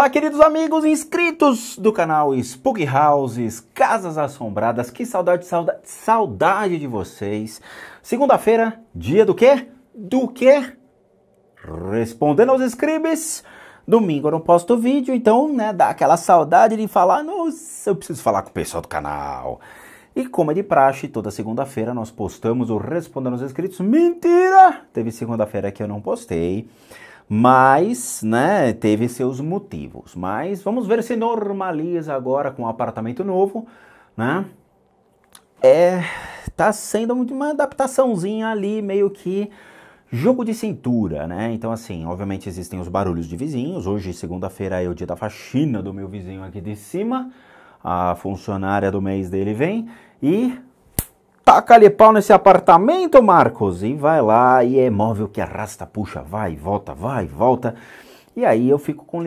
Olá, queridos amigos inscritos do canal Spook Houses, Casas Assombradas. Que saudade de vocês. Segunda-feira, dia do quê? Do quê? Respondendo aos inscritos. Domingo eu não posto vídeo, então, né, dá aquela saudade de falar, nossa, eu preciso falar com o pessoal do canal. E como é de praxe, toda segunda-feira nós postamos o Respondendo aos Inscritos. Mentira! Teve segunda-feira que eu não postei. Mas, né, teve seus motivos. Mas vamos ver se normaliza agora com um apartamento novo, né? Tá sendo uma adaptaçãozinha ali, meio que jogo de cintura, né? Então, assim, obviamente existem os barulhos de vizinhos. Hoje, segunda-feira, é o dia da faxina do meu vizinho aqui de cima. A funcionária do mês dele vem e taca-lhe pau nesse apartamento, Marcos, e vai lá, e é móvel que arrasta, puxa, vai, volta. E aí eu fico com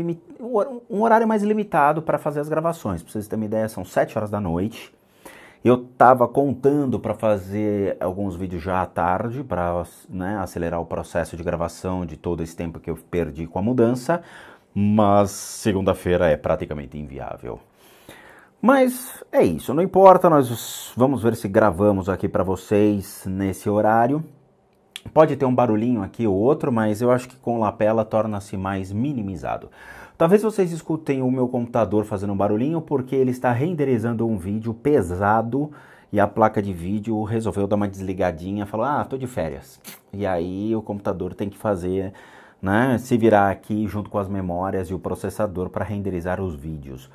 um horário mais limitado para fazer as gravações. Pra vocês terem uma ideia, são 7 horas da noite. Eu tava contando para fazer alguns vídeos já à tarde, para, né, acelerar o processo de gravação de todo esse tempo que eu perdi com a mudança, mas segunda-feira é praticamente inviável. Mas é isso, não importa, nós vamos ver se gravamos aqui para vocês nesse horário. Pode ter um barulhinho aqui ou outro, mas eu acho que com lapela torna-se mais minimizado. Talvez vocês escutem o meu computador fazendo um barulhinho porque ele está renderizando um vídeo pesado e a placa de vídeo resolveu dar uma desligadinha, falou, tô de férias. E aí o computador tem que fazer, né, se virar aqui junto com as memórias e o processador para renderizar os vídeos.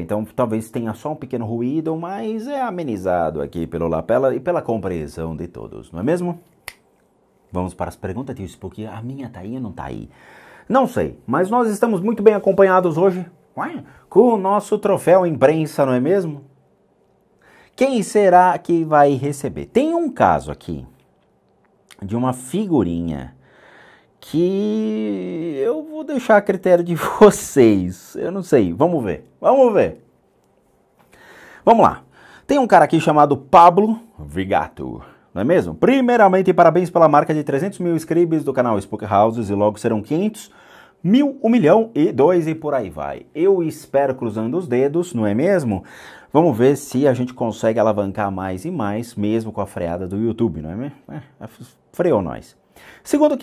Então talvez tenha só um pequeno ruído, mas é amenizado aqui pelo lapela e pela compreensão de todos, não é mesmo? Vamos para as perguntas, tio Spook. A minha tá aí ou não tá aí? Não sei, mas nós estamos muito bem acompanhados hoje com o nosso troféu imprensa, não é mesmo? Quem será que vai receber? Tem um caso aqui de uma figurinha que eu vou deixar a critério de vocês. Eu não sei, vamos ver. Vamos lá. Tem um cara aqui chamado Pablo Vigato, não é mesmo? Primeiramente, parabéns pela marca de 300 mil inscritos do canal Spook Houses e logo serão 500, 1.000, 1 milhão e 2 e por aí vai. Eu espero cruzando os dedos, não é mesmo? Vamos ver se a gente consegue alavancar mais e mais, mesmo com a freada do YouTube, não é mesmo? Freou nós. Segundo,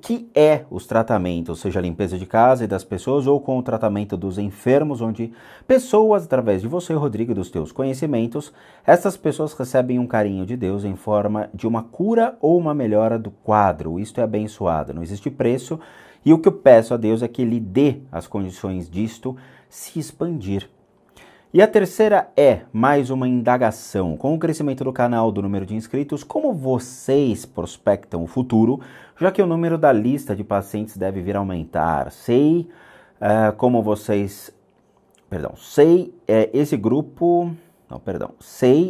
que é os tratamentos, seja a limpeza de casa e das pessoas ou com o tratamento dos enfermos, onde pessoas, através de você, Rodrigo, e dos teus conhecimentos, essas pessoas recebem um carinho de Deus em forma de uma cura ou uma melhora do quadro. Isto é abençoado, não existe preço, e o que eu peço a Deus é que Ele dê as condições disto se expandir. E a terceira é mais uma indagação. Com o crescimento do canal, do número de inscritos, como vocês prospectam o futuro, já que o número da lista de pacientes deve vir a aumentar? Sei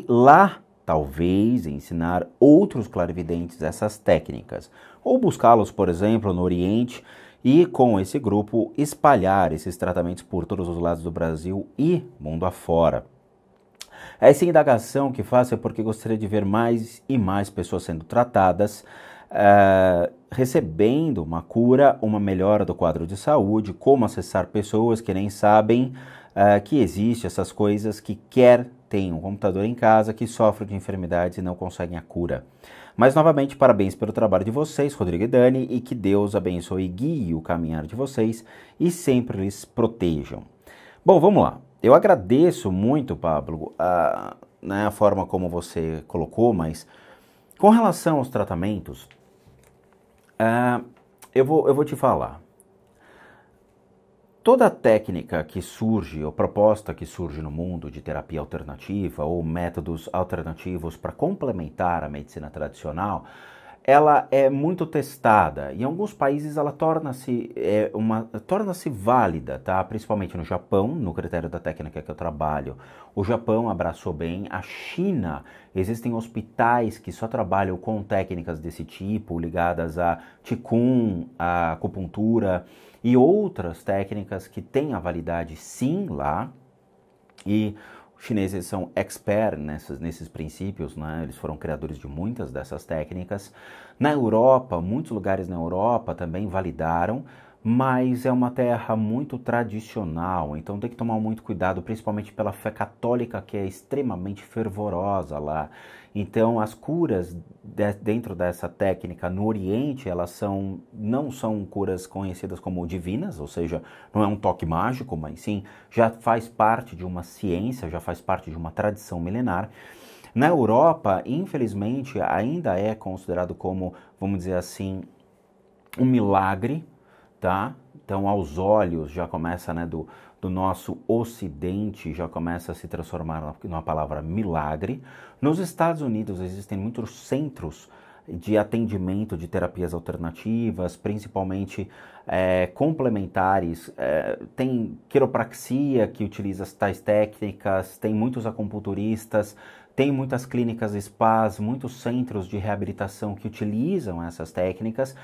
lá, talvez, ensinar outros clarividentes essas técnicas. Ou buscá-los, por exemplo, no Oriente, e com esse grupo espalhar esses tratamentos por todos os lados do Brasil e mundo afora. Essa indagação que faço é porque gostaria de ver mais e mais pessoas sendo tratadas, recebendo uma cura, uma melhora do quadro de saúde, como acessar pessoas que nem sabem que existe essas coisas, que tem um computador em casa, que sofrem de enfermidades e não conseguem a cura. Mas, novamente, parabéns pelo trabalho de vocês, Rodrigo e Dani, e que Deus abençoe e guie o caminhar de vocês e sempre lhes protejam. Bom, vamos lá. Eu agradeço muito, Pablo, a forma como você colocou, mas com relação aos tratamentos, eu vou te falar. Toda técnica que surge, ou proposta que surge no mundo de terapia alternativa ou métodos alternativos para complementar a medicina tradicional, ela é muito testada. Em alguns países ela torna-se válida, tá? Principalmente no Japão, no critério da técnica que eu trabalho. O Japão abraçou bem. A China, existem hospitais que só trabalham com técnicas desse tipo, ligadas a Qigong, a acupuntura e outras técnicas que têm a validade sim lá. E os chineses são expert nesses princípios, né? Eles foram criadores de muitas dessas técnicas. Na Europa, muitos lugares na Europa também validaram, mas é uma terra muito tradicional, então tem que tomar muito cuidado, principalmente pela fé católica que é extremamente fervorosa lá. Então as curas dentro dessa técnica no Oriente, não são curas conhecidas como divinas, ou seja, não é um toque mágico, mas sim já faz parte de uma ciência, já faz parte de uma tradição milenar. Na Europa, infelizmente, ainda é considerado como, vamos dizer assim, um milagre, tá? Então, aos olhos, já começa, né, do nosso ocidente, já começa a se transformar numa palavra milagre. Nos Estados Unidos existem muitos centros de atendimento de terapias alternativas, principalmente complementares. Tem quiropraxia que utiliza tais técnicas, tem muitos acupunturistas, tem muitas clínicas spas, muitos centros de reabilitação que utilizam essas técnicas.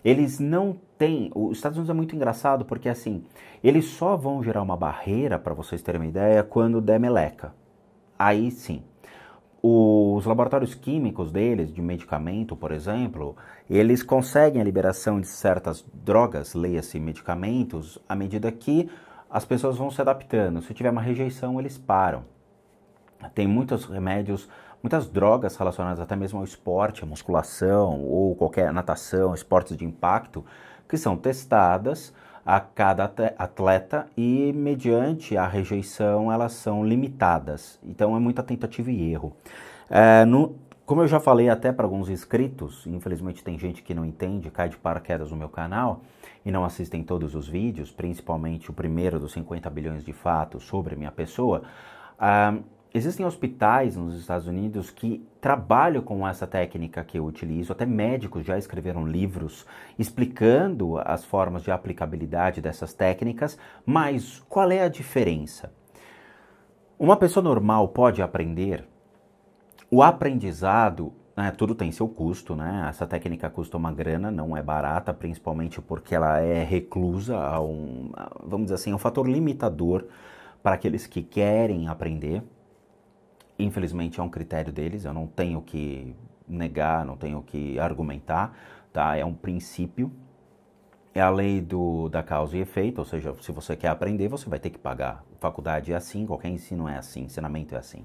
Eles não têm... Os Estados Unidos é muito engraçado porque, assim, eles só vão gerar uma barreira, para vocês terem uma ideia, quando der meleca. Aí sim. Os laboratórios químicos deles, de medicamento, por exemplo, eles conseguem a liberação de certas drogas, leia-se medicamentos, à medida que as pessoas vão se adaptando. Se tiver uma rejeição, eles param. Tem muitos remédios, muitas drogas relacionadas até mesmo ao esporte, à musculação ou qualquer natação, esportes de impacto, que são testadas a cada atleta e mediante a rejeição elas são limitadas. Então é muita tentativa e erro. Como eu já falei até para alguns inscritos, infelizmente tem gente que não entende, cai de paraquedas no meu canal e não assistem todos os vídeos, principalmente o primeiro dos 50 bilhões de fatos sobre minha pessoa. Existem hospitais nos Estados Unidos que trabalham com essa técnica que eu utilizo, até médicos já escreveram livros explicando as formas de aplicabilidade dessas técnicas, mas qual é a diferença? Uma pessoa normal pode aprender? O aprendizado, tudo tem seu custo, né? Essa técnica custa uma grana, não é barata, principalmente porque ela é reclusa a vamos dizer assim, um fator limitador para aqueles que querem aprender. Infelizmente é um critério deles, eu não tenho que negar, não tenho que argumentar, tá? É um princípio, é a lei da causa e efeito, ou seja, se você quer aprender, você vai ter que pagar. Faculdade é assim, qualquer ensino é assim, ensinamento é assim.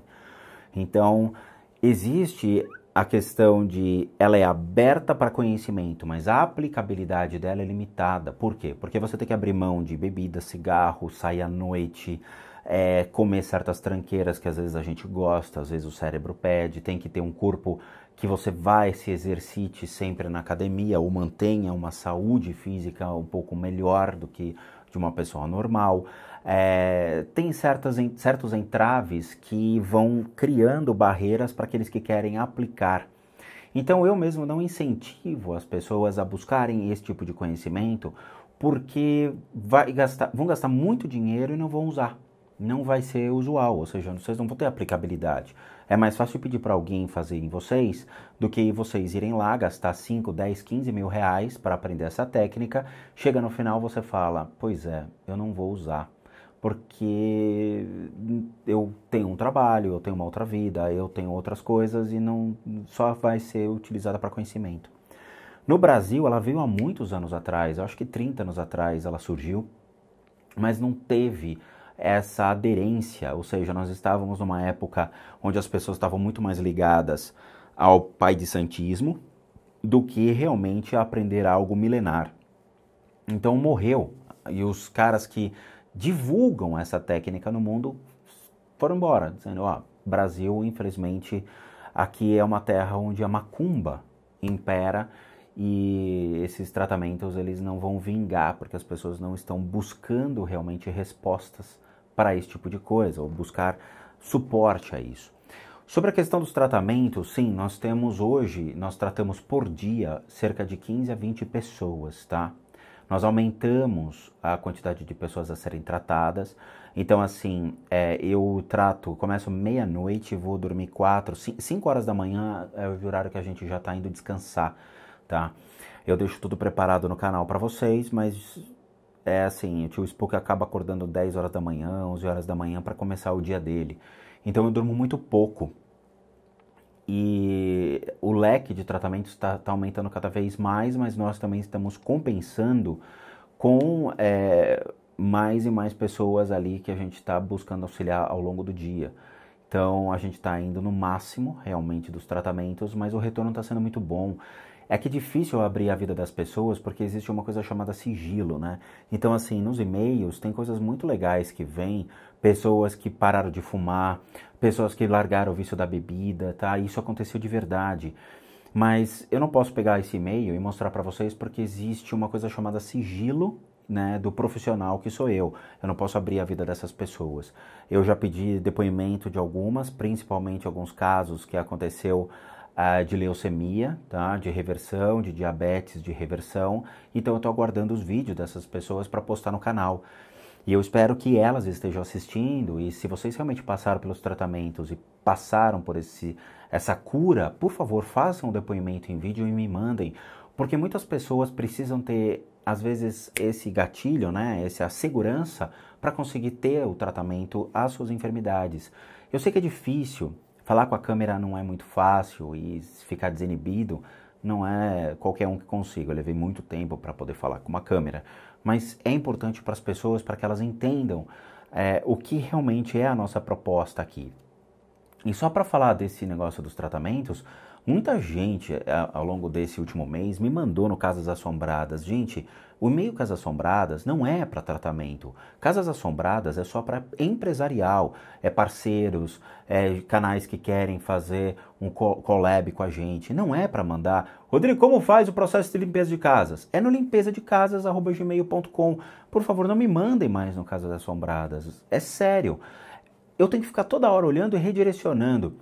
Então, existe a questão de ela é aberta para conhecimento, mas a aplicabilidade dela é limitada. Por quê? Porque você tem que abrir mão de bebida, cigarro, sair à noite, comer certas tranqueiras que às vezes a gente gosta, às vezes o cérebro pede, tem que ter um corpo que você vai se exercite sempre na academia ou mantenha uma saúde física um pouco melhor do que de uma pessoa normal. Tem certos entraves que vão criando barreiras para aqueles que querem aplicar. Então eu mesmo não incentivo as pessoas a buscarem esse tipo de conhecimento porque vão gastar muito dinheiro e não vão usar. Não vai ser usual, ou seja, vocês não vão ter aplicabilidade. É mais fácil pedir para alguém fazer em vocês do que vocês irem lá, gastar 5, 10, 15 mil reais para aprender essa técnica. Chega no final você fala, pois é, eu não vou usar, porque eu tenho um trabalho, eu tenho uma outra vida, eu tenho outras coisas e não só vai ser utilizada para conhecimento. No Brasil, ela veio há muitos anos atrás, eu acho que 30 anos atrás ela surgiu, mas não teve essa aderência, ou seja, nós estávamos numa época onde as pessoas estavam muito mais ligadas ao pai de santismo do que realmente a aprender algo milenar. Então morreu, e os caras que divulgam essa técnica no mundo foram embora, dizendo, Brasil, infelizmente, aqui é uma terra onde a macumba impera e esses tratamentos eles não vão vingar, porque as pessoas não estão buscando realmente respostas para esse tipo de coisa, ou buscar suporte a isso. Sobre a questão dos tratamentos, sim, nós tratamos por dia cerca de 15 a 20 pessoas, tá? Nós aumentamos a quantidade de pessoas a serem tratadas, então assim, começo meia-noite, vou dormir 5 horas da manhã, é o horário que a gente já está indo descansar, tá? Eu deixo tudo preparado no canal para vocês, mas o tio Spook acaba acordando 10 horas da manhã, 11 horas da manhã para começar o dia dele. Então eu durmo muito pouco. E o leque de tratamentos está aumentando cada vez mais, mas nós também estamos compensando com mais e mais pessoas ali que a gente está buscando auxiliar ao longo do dia. Então a gente está indo no máximo realmente dos tratamentos, mas o retorno está sendo muito bom. É que é difícil abrir a vida das pessoas porque existe uma coisa chamada sigilo, né? Então assim, nos e-mails tem coisas muito legais que vêm, pessoas que pararam de fumar, pessoas que largaram o vício da bebida, tá? Isso aconteceu de verdade. Mas eu não posso pegar esse e-mail e mostrar para vocês porque existe uma coisa chamada sigilo, né, do profissional que sou eu. Eu não posso abrir a vida dessas pessoas. Eu já pedi depoimento de algumas, principalmente alguns casos que aconteceu de leucemia, tá, de reversão, de diabetes, de reversão. Então eu estou aguardando os vídeos dessas pessoas para postar no canal. E eu espero que elas estejam assistindo e se vocês realmente passaram pelos tratamentos e passaram por essa cura, por favor, façam um depoimento em vídeo e me mandem, porque muitas pessoas precisam ter, às vezes, esse gatilho, né, essa segurança para conseguir ter o tratamento às suas enfermidades. Eu sei que é difícil, falar com a câmera não é muito fácil e ficar desinibido não é qualquer um que consiga. Eu levei muito tempo para poder falar com uma câmera, mas é importante para as pessoas, para que elas entendam o que realmente é a nossa proposta aqui. E só para falar desse negócio dos tratamentos, muita gente ao longo desse último mês me mandou no Casas Assombradas. Gente, o e-mail Casas Assombradas não é para tratamento. Casas Assombradas é só para empresarial, é parceiros, canais que querem fazer um collab com a gente. Não é para mandar, Rodrigo, como faz o processo de limpeza de casas? É no limpezadecasas@gmail.com. Por favor, não me mandem mais no Casas Assombradas. É sério. Eu tenho que ficar toda hora olhando e redirecionando.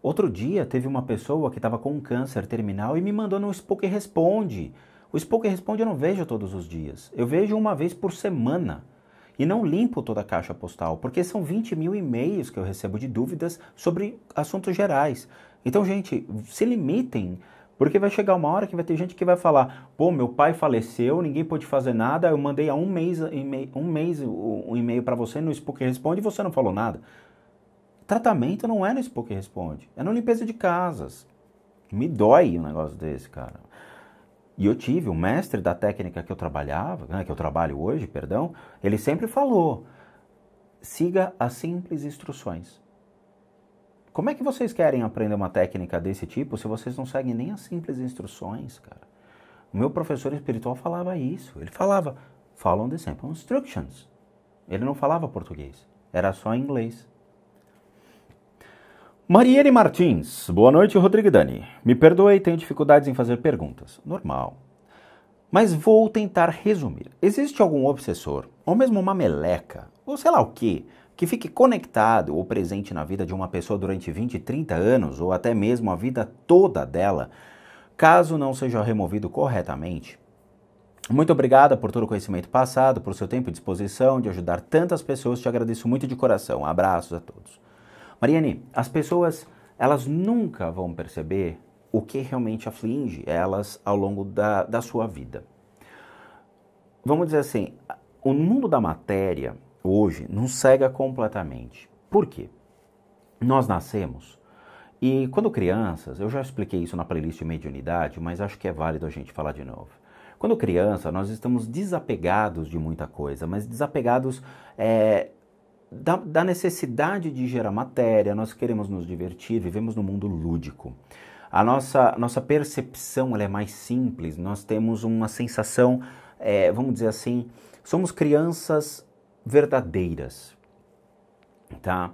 Outro dia teve uma pessoa que estava com um câncer terminal e me mandou no Spoke Responde. O Spoke Responde eu não vejo todos os dias. Eu vejo uma vez por semana. E não limpo toda a caixa postal, porque são 20 mil e-mails que eu recebo de dúvidas sobre assuntos gerais. Então, gente, se limitem, porque vai chegar uma hora que vai ter gente que vai falar: pô, meu pai faleceu, ninguém pôde fazer nada, eu mandei há um mês um e-mail para você no Spoke Responde e você não falou nada. Tratamento não é no Spoke Responde, é no limpeza de casas. Me dói um negócio desse, cara. E eu tive o mestre da técnica que eu trabalhava, né, que eu trabalho hoje, perdão, ele sempre falou: siga as simples instruções. Como é que vocês querem aprender uma técnica desse tipo se vocês não seguem nem as simples instruções, cara? O meu professor espiritual falava isso. Ele falava, follow the simple instructions. Ele não falava português, era só inglês. Mariane Martins, boa noite, Rodrigo e Dani. Me perdoe, tenho dificuldades em fazer perguntas. Normal. Mas vou tentar resumir. Existe algum obsessor, ou mesmo uma meleca, ou sei lá o quê, que fique conectado ou presente na vida de uma pessoa durante 20, 30 anos, ou até mesmo a vida toda dela, caso não seja removido corretamente? Muito obrigada por todo o conhecimento passado, por seu tempo e disposição de ajudar tantas pessoas. Te agradeço muito de coração. Abraços a todos. Mariane, as pessoas, elas nunca vão perceber o que realmente aflige elas ao longo da sua vida. Vamos dizer assim, o mundo da matéria hoje nos cega completamente. Por quê? Nós nascemos e quando crianças, eu já expliquei isso na playlist de mediunidade, mas acho que é válido a gente falar de novo. Quando criança, nós estamos desapegados de muita coisa, mas desapegados da necessidade de gerar matéria, nós queremos nos divertir, vivemos no mundo lúdico. A nossa percepção ela é mais simples, nós temos uma sensação, vamos dizer assim, somos crianças verdadeiras, tá?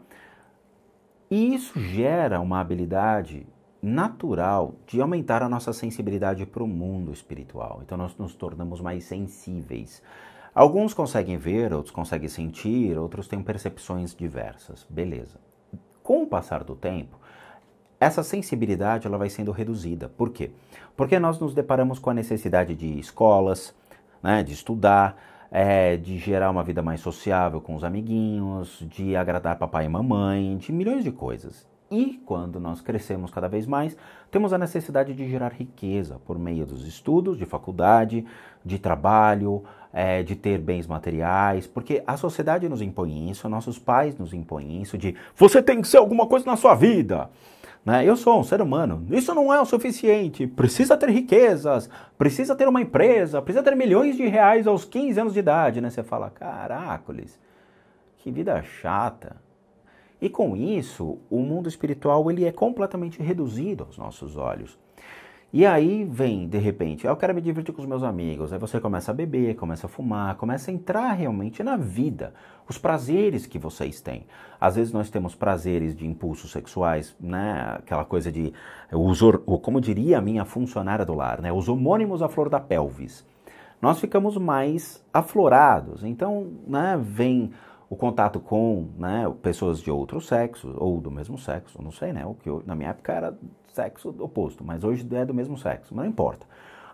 E isso gera uma habilidade natural de aumentar a nossa sensibilidade para o mundo espiritual. Então nós nos tornamos mais sensíveis. Alguns conseguem ver, outros conseguem sentir, outros têm percepções diversas. Beleza. Com o passar do tempo, essa sensibilidade ela vai sendo reduzida. Por quê? Porque nós nos deparamos com a necessidade de escolas, né, de estudar, de gerar uma vida mais sociável com os amiguinhos, de agradar papai e mamãe, de milhões de coisas. E quando nós crescemos cada vez mais, temos a necessidade de gerar riqueza por meio dos estudos, de faculdade, de trabalho, de ter bens materiais, porque a sociedade nos impõe isso, nossos pais nos impõem isso de você tem que ser alguma coisa na sua vida. né? Eu sou um ser humano, isso não é o suficiente, precisa ter riquezas, precisa ter uma empresa, precisa ter milhões de reais aos 15 anos de idade, né? Você fala, caracoles, que vida chata. E com isso, o mundo espiritual ele é completamente reduzido aos nossos olhos. E aí vem, de repente, eu quero me divertir com os meus amigos, aí você começa a beber, começa a fumar, começa a entrar realmente na vida, os prazeres que vocês têm. Às vezes nós temos prazeres de impulsos sexuais, né, aquela coisa de, como diria a minha funcionária do lar, né, os homônimos à flor da pelvis. Nós ficamos mais aflorados, então, né, vem o contato com, né, pessoas de outro sexo, ou do mesmo sexo, não sei, né, o que na minha época era sexo oposto, mas hoje é do mesmo sexo, mas não importa.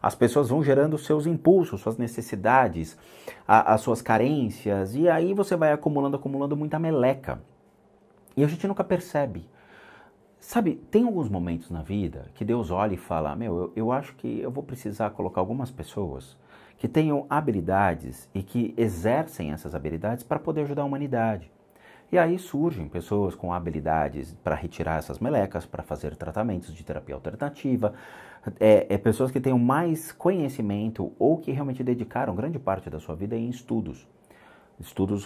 As pessoas vão gerando seus impulsos, suas necessidades, as suas carências, e aí você vai acumulando muita meleca. E a gente nunca percebe. Sabe, tem alguns momentos na vida que Deus olha e fala, meu, eu acho que eu vou precisar colocar algumas pessoas que tenham habilidades e que exercem essas habilidades para poder ajudar a humanidade. E aí surgem pessoas com habilidades para retirar essas melecas, para fazer tratamentos de terapia alternativa, pessoas que tenham mais conhecimento ou que realmente dedicaram grande parte da sua vida em estudos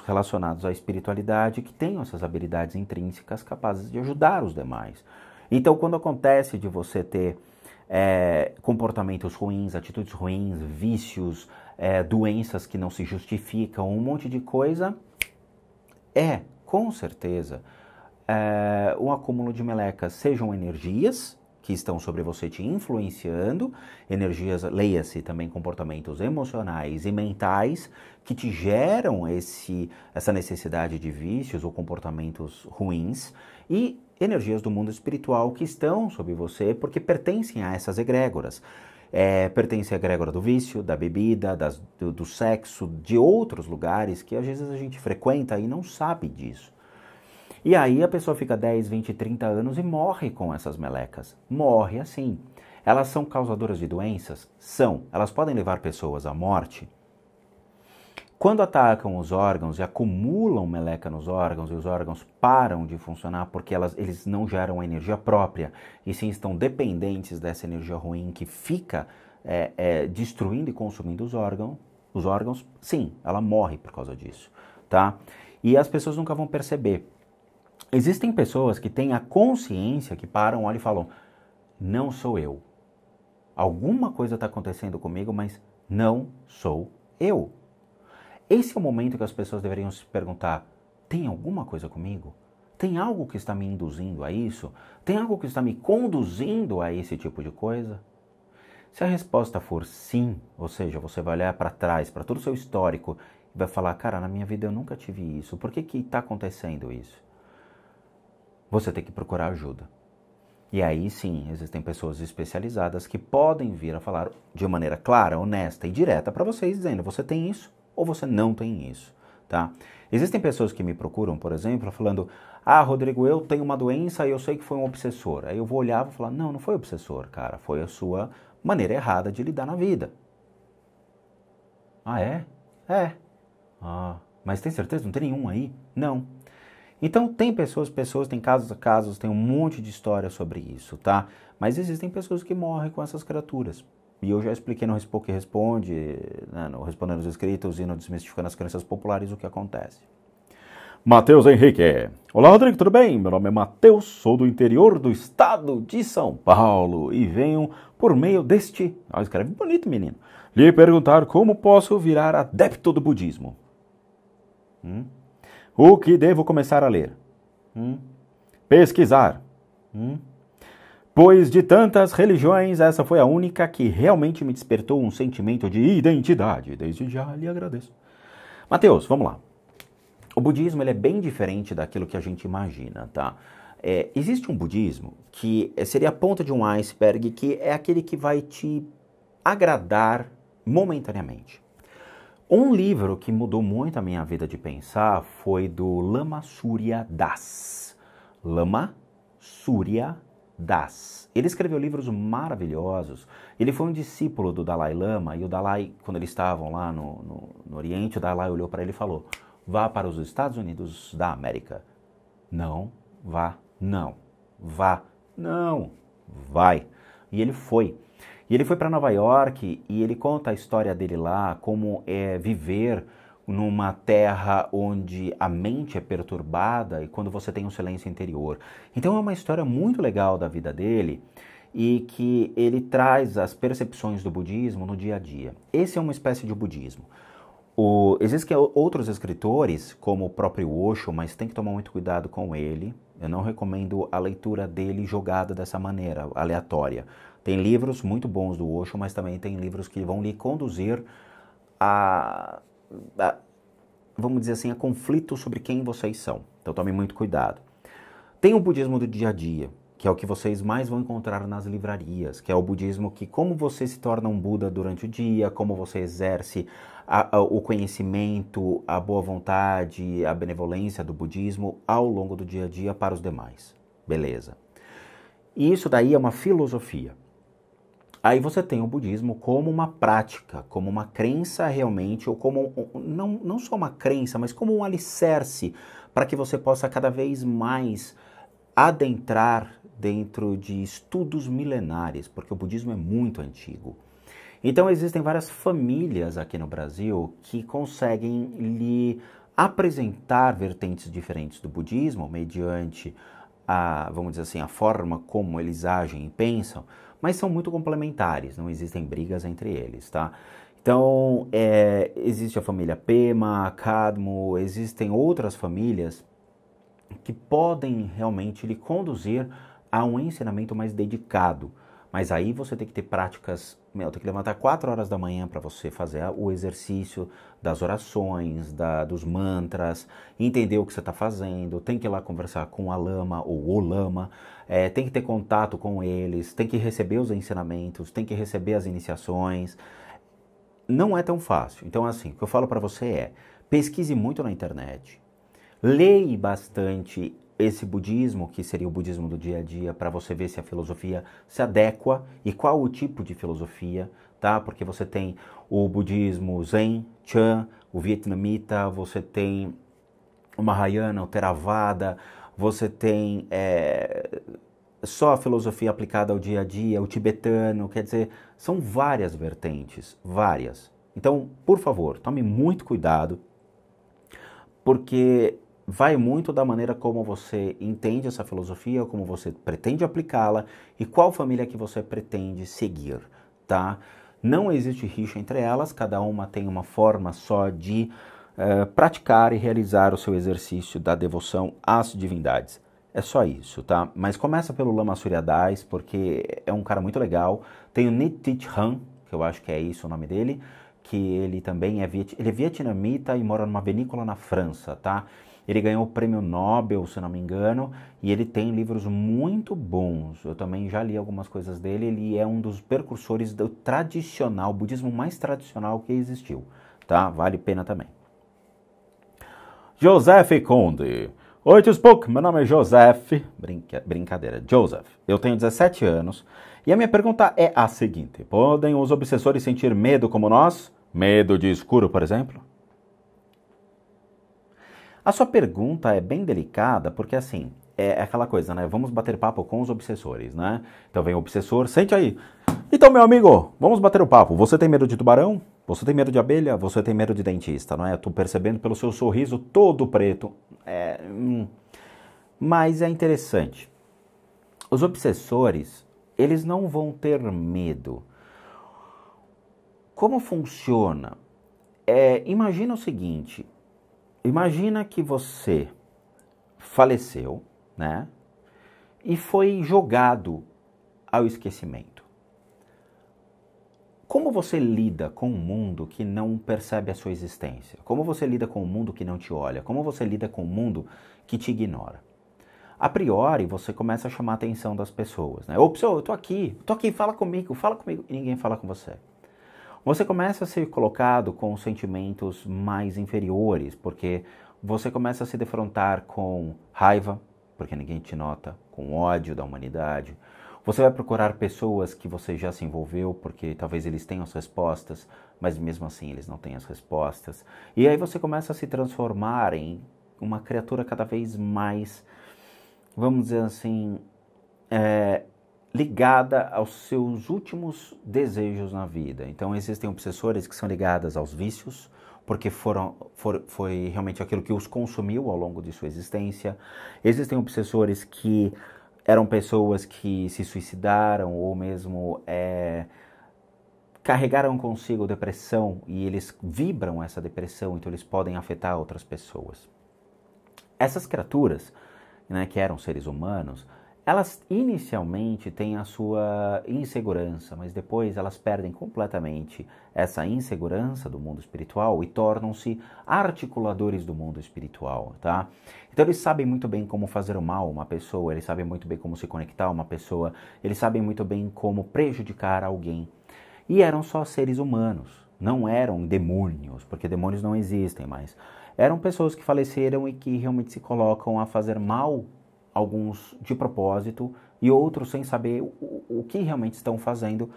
relacionados à espiritualidade, que tenham essas habilidades intrínsecas capazes de ajudar os demais. Então, quando acontece de você ter comportamentos ruins, atitudes ruins, vícios, doenças que não se justificam, um monte de coisa, com certeza, um acúmulo de melecas, sejam energias que estão sobre você te influenciando, energias, leia-se também comportamentos emocionais e mentais que te geram essa necessidade de vícios ou comportamentos ruins, e energias do mundo espiritual que estão sobre você porque pertencem a essas egrégoras. Pertence à egrégora do vício, da bebida, do sexo, de outros lugares que às vezes a gente frequenta e não sabe disso. E aí a pessoa fica 10, 20, 30 anos e morre com essas melecas. Morre assim. Elas são causadoras de doenças? São. Elas podem levar pessoas à morte? Quando atacam os órgãos e acumulam meleca nos órgãos e os órgãos param de funcionar porque eles não geram energia própria e sim estão dependentes dessa energia ruim que fica destruindo e consumindo os órgãos, sim, ela morre por causa disso, tá? E as pessoas nunca vão perceber. Existem pessoas que têm a consciência, que param, olham e falam, não sou eu. Alguma coisa está acontecendo comigo, mas não sou eu. Esse é o momento que as pessoas deveriam se perguntar, tem alguma coisa comigo? Tem algo que está me induzindo a isso? Tem algo que está me conduzindo a esse tipo de coisa? Se a resposta for sim, ou seja, você vai olhar para trás, para todo o seu histórico, e vai falar, cara, na minha vida eu nunca tive isso, por que está acontecendo isso? Você tem que procurar ajuda. E aí sim, existem pessoas especializadas que podem vir a falar de maneira clara, honesta e direta para vocês, dizendo, você tem isso ou você não tem isso, tá? Existem pessoas que me procuram, por exemplo, falando, Rodrigo, eu tenho uma doença e eu sei que foi um obsessor. Aí eu vou olhar e vou falar, não foi obsessor, cara, foi a sua maneira errada de lidar na vida. Ah, é? É. Mas tem certeza? Não tem nenhum aí? Não. Então tem pessoas, tem casos, tem um monte de história sobre isso, tá? Mas existem pessoas que morrem com essas criaturas. E eu já expliquei no Respo que Responde, né, no Respondendo os Escritos e no Desmistificando as Crenças Populares o que acontece. Matheus Henrique. Olá, Rodrigo, tudo bem? Meu nome é Matheus, sou do interior do estado de São Paulo e venho por meio deste... escreve bonito, menino. Lhe perguntar como posso virar adepto do budismo. O que devo começar a ler? Pesquisar. Pois de tantas religiões, essa foi a única que realmente me despertou um sentimento de identidade. Desde já lhe agradeço. Matheus, vamos lá. O budismo ele é bem diferente daquilo que a gente imagina, tá? Existe um budismo que seria a ponta de um iceberg, que é aquele que vai te agradar momentaneamente. Um livro que mudou muito a minha vida de pensar foi do Lama Surya Das. Lama Surya Das. Ele escreveu livros maravilhosos. Ele foi um discípulo do Dalai Lama e o Dalai, quando eles estavam lá no Oriente, o Dalai olhou para ele e falou, vá para os Estados Unidos da América. Não, vá, não. Vá, Não, vai. E ele foi. E ele foi para Nova York e ele conta a história dele lá, como é viver numa terra onde a mente é perturbada e quando você tem um silêncio interior. Então é uma história muito legal da vida dele e que ele traz as percepções do budismo no dia a dia. Esse é uma espécie de budismo. Existem outros escritores, como o próprio Osho, mas tem que tomar muito cuidado com ele. Eu não recomendo a leitura dele jogada dessa maneira, aleatória. Tem livros muito bons do Osho, mas também tem livros que vão lhe conduzir vamos dizer assim, a conflitos sobre quem vocês são. Então tome muito cuidado. Tem o budismo do dia a dia, que é o que vocês mais vão encontrar nas livrarias, que é o budismo que como você se torna um Buda durante o dia, como você exerce o conhecimento, a boa vontade, a benevolência do budismo ao longo do dia a dia para os demais. Beleza. E isso daí é uma filosofia. Aí você tem o budismo como uma prática, como uma crença realmente, ou como, não só uma crença, mas como um alicerce para que você possa cada vez mais adentrar dentro de estudos milenares, porque o budismo é muito antigo. Então existem várias famílias aqui no Brasil que conseguem lhe apresentar vertentes diferentes do budismo, mediante vamos dizer assim, a forma como eles agem e pensam, mas são muito complementares, não existem brigas entre eles, tá? Então, existe a família Pema, Kadmo, existem outras famílias que podem realmente lhe conduzir a um ensinamento mais dedicado. Mas aí você tem que ter práticas, tem que levantar 4 horas da manhã para você fazer o exercício das orações, dos mantras, entender o que você está fazendo, tem que ir lá conversar com a lama ou o lama, tem que ter contato com eles, tem que receber os ensinamentos, tem que receber as iniciações. Não é tão fácil. Então, assim, o que eu falo para você é, pesquise muito na internet, leia bastante esse budismo, que seria o budismo do dia a dia, para você ver se a filosofia se adequa e qual o tipo de filosofia, tá? Porque você tem o budismo Zen, Chan, o vietnamita, você tem o Mahayana, o Theravada, você tem só a filosofia aplicada ao dia a dia, o tibetano, quer dizer, são várias vertentes, várias. Então, por favor, tome muito cuidado, porque vai muito da maneira como você entende essa filosofia, como você pretende aplicá-la e qual família que você pretende seguir, tá? Não existe rixa entre elas, cada uma tem uma forma só de praticar e realizar o seu exercício da devoção às divindades. É só isso, tá? Mas começa pelo Lama Surya Das, porque é um cara muito legal. Tem o Nit Thich Han, que eu acho que é isso o nome dele, que ele também ele é vietnamita e mora numa vinícola na França, tá? Ele ganhou o prêmio Nobel, se não me engano, e ele tem livros muito bons. Eu também já li algumas coisas dele. Ele é um dos precursores do tradicional, budismo mais tradicional que existiu, tá? Vale a pena também. Joseph Conde. Oi, Tio Spook, meu nome é Joseph. Brincadeira, Joseph. Eu tenho 17 anos e a minha pergunta é a seguinte: podem os obsessores sentir medo como nós? Medo de escuro, por exemplo? A sua pergunta é bem delicada porque, assim, é aquela coisa, né? Vamos bater papo com os obsessores, né? Então vem o obsessor, sente aí. Então, meu amigo, vamos bater o papo. Você tem medo de tubarão? Você tem medo de abelha? Você tem medo de dentista, não é? Eu tô percebendo pelo seu sorriso todo preto. Mas é interessante. Os obsessores, eles não vão ter medo. Como funciona? Imagina o seguinte. Imagina que você faleceu, né? E foi jogado ao esquecimento. Como você lida com um mundo que não percebe a sua existência? Como você lida com um mundo que não te olha? Como você lida com um mundo que te ignora? A priori, você começa a chamar a atenção das pessoas, né? Ô, pessoal, eu tô aqui, fala comigo, e ninguém fala com você. Você começa a ser colocado com sentimentos mais inferiores, porque você começa a se defrontar com raiva, porque ninguém te nota, com ódio da humanidade. Você vai procurar pessoas que você já se envolveu, porque talvez eles tenham as respostas, mas mesmo assim eles não têm as respostas. E aí você começa a se transformar em uma criatura cada vez mais, vamos dizer assim, ligada aos seus últimos desejos na vida. Então existem obsessores que são ligadas aos vícios, porque foi realmente aquilo que os consumiu ao longo de sua existência. Existem obsessores que eram pessoas que se suicidaram ou mesmo carregaram consigo depressão e eles vibram essa depressão, então eles podem afetar outras pessoas. Essas criaturas, né, que eram seres humanos, elas inicialmente têm a sua insegurança, mas depois elas perdem completamente essa insegurança do mundo espiritual e tornam-se articuladores do mundo espiritual, tá? Então eles sabem muito bem como fazer o mal a uma pessoa, eles sabem muito bem como se conectar a uma pessoa, eles sabem muito bem como prejudicar alguém. E eram só seres humanos, não eram demônios, porque demônios não existem mais. Eram pessoas que faleceram e que realmente se colocam a fazer mal, alguns de propósito e outros sem saber o que realmente estão fazendo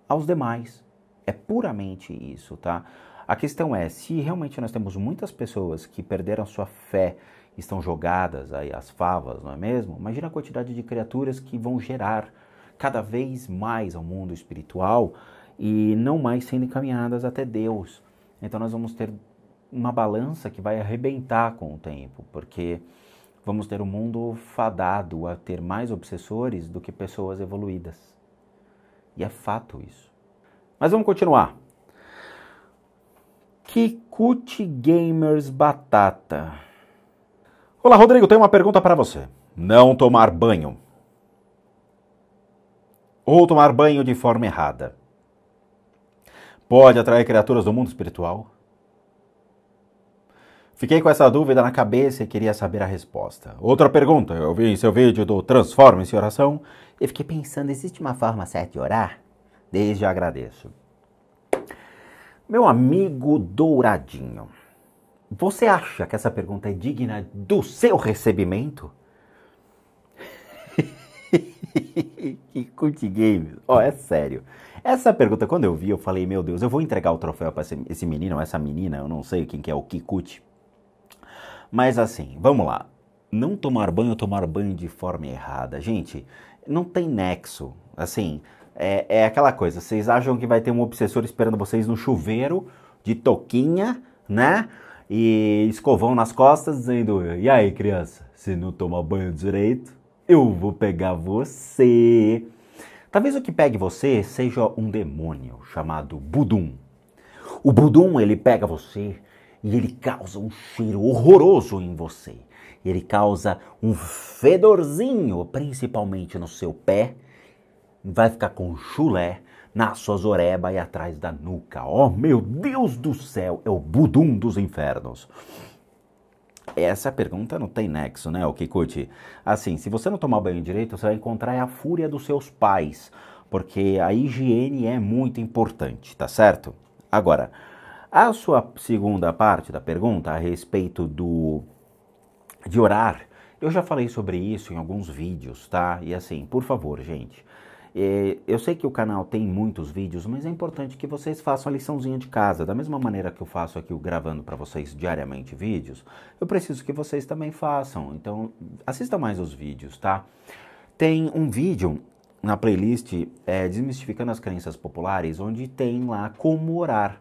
aos demais. É puramente isso, tá? A questão é, se realmente nós temos muitas pessoas que perderam sua fé, estão jogadas aí às favas, não é mesmo? Imagina a quantidade de criaturas que vão gerar cada vez mais ao mundo espiritual e não mais sendo encaminhadas até Deus. Então nós vamos ter uma balança que vai arrebentar com o tempo, porque vamos ter um mundo fadado a ter mais obsessores do que pessoas evoluídas. E é fato isso. Mas vamos continuar. Kikuchi Gamers Batata. Olá, Rodrigo, tenho uma pergunta para você. Não tomar banho. Ou tomar banho de forma errada pode atrair criaturas do mundo espiritual? Fiquei com essa dúvida na cabeça e queria saber a resposta. Outra pergunta, eu vi em seu vídeo do Transforme-se em Oração e fiquei pensando, existe uma forma certa de orar? Desde já agradeço. Meu amigo Douradinho, você acha que essa pergunta é digna do seu recebimento? Kikuchi Games, é sério. Essa pergunta, quando eu vi, eu falei, meu Deus, eu vou entregar o troféu para esse menino ou essa menina, eu não sei quem que é o Kikuchi. Mas assim, vamos lá. Não tomar banho ou tomar banho de forma errada. Gente, não tem nexo. Assim, é aquela coisa, vocês acham que vai ter um obsessor esperando vocês no chuveiro, de touquinha, né? E escovão nas costas, dizendo, e aí, criança, se não tomar banho direito, eu vou pegar você. Talvez o que pegue você seja um demônio chamado Budum. O Budum, ele pega você e ele causa um cheiro horroroso em você. Ele causa um fedorzinho, principalmente no seu pé. Vai ficar com chulé na sua zoreba e atrás da nuca. Oh, meu Deus do céu, é o Budum dos infernos. Essa pergunta não tem nexo, né, o Kikuchi? Assim, se você não tomar banho direito, você vai encontrar a fúria dos seus pais, porque a higiene é muito importante, tá certo? Agora, a sua segunda parte da pergunta a respeito de orar, eu já falei sobre isso em alguns vídeos, tá? E assim, por favor, gente, eu sei que o canal tem muitos vídeos, mas é importante que vocês façam a liçãozinha de casa. Da mesma maneira que eu faço aqui gravando para vocês diariamente vídeos, eu preciso que vocês também façam. Então, assistam mais os vídeos, tá? Tem um vídeo na playlist Desmistificando as Crenças Populares, onde tem lá como orar.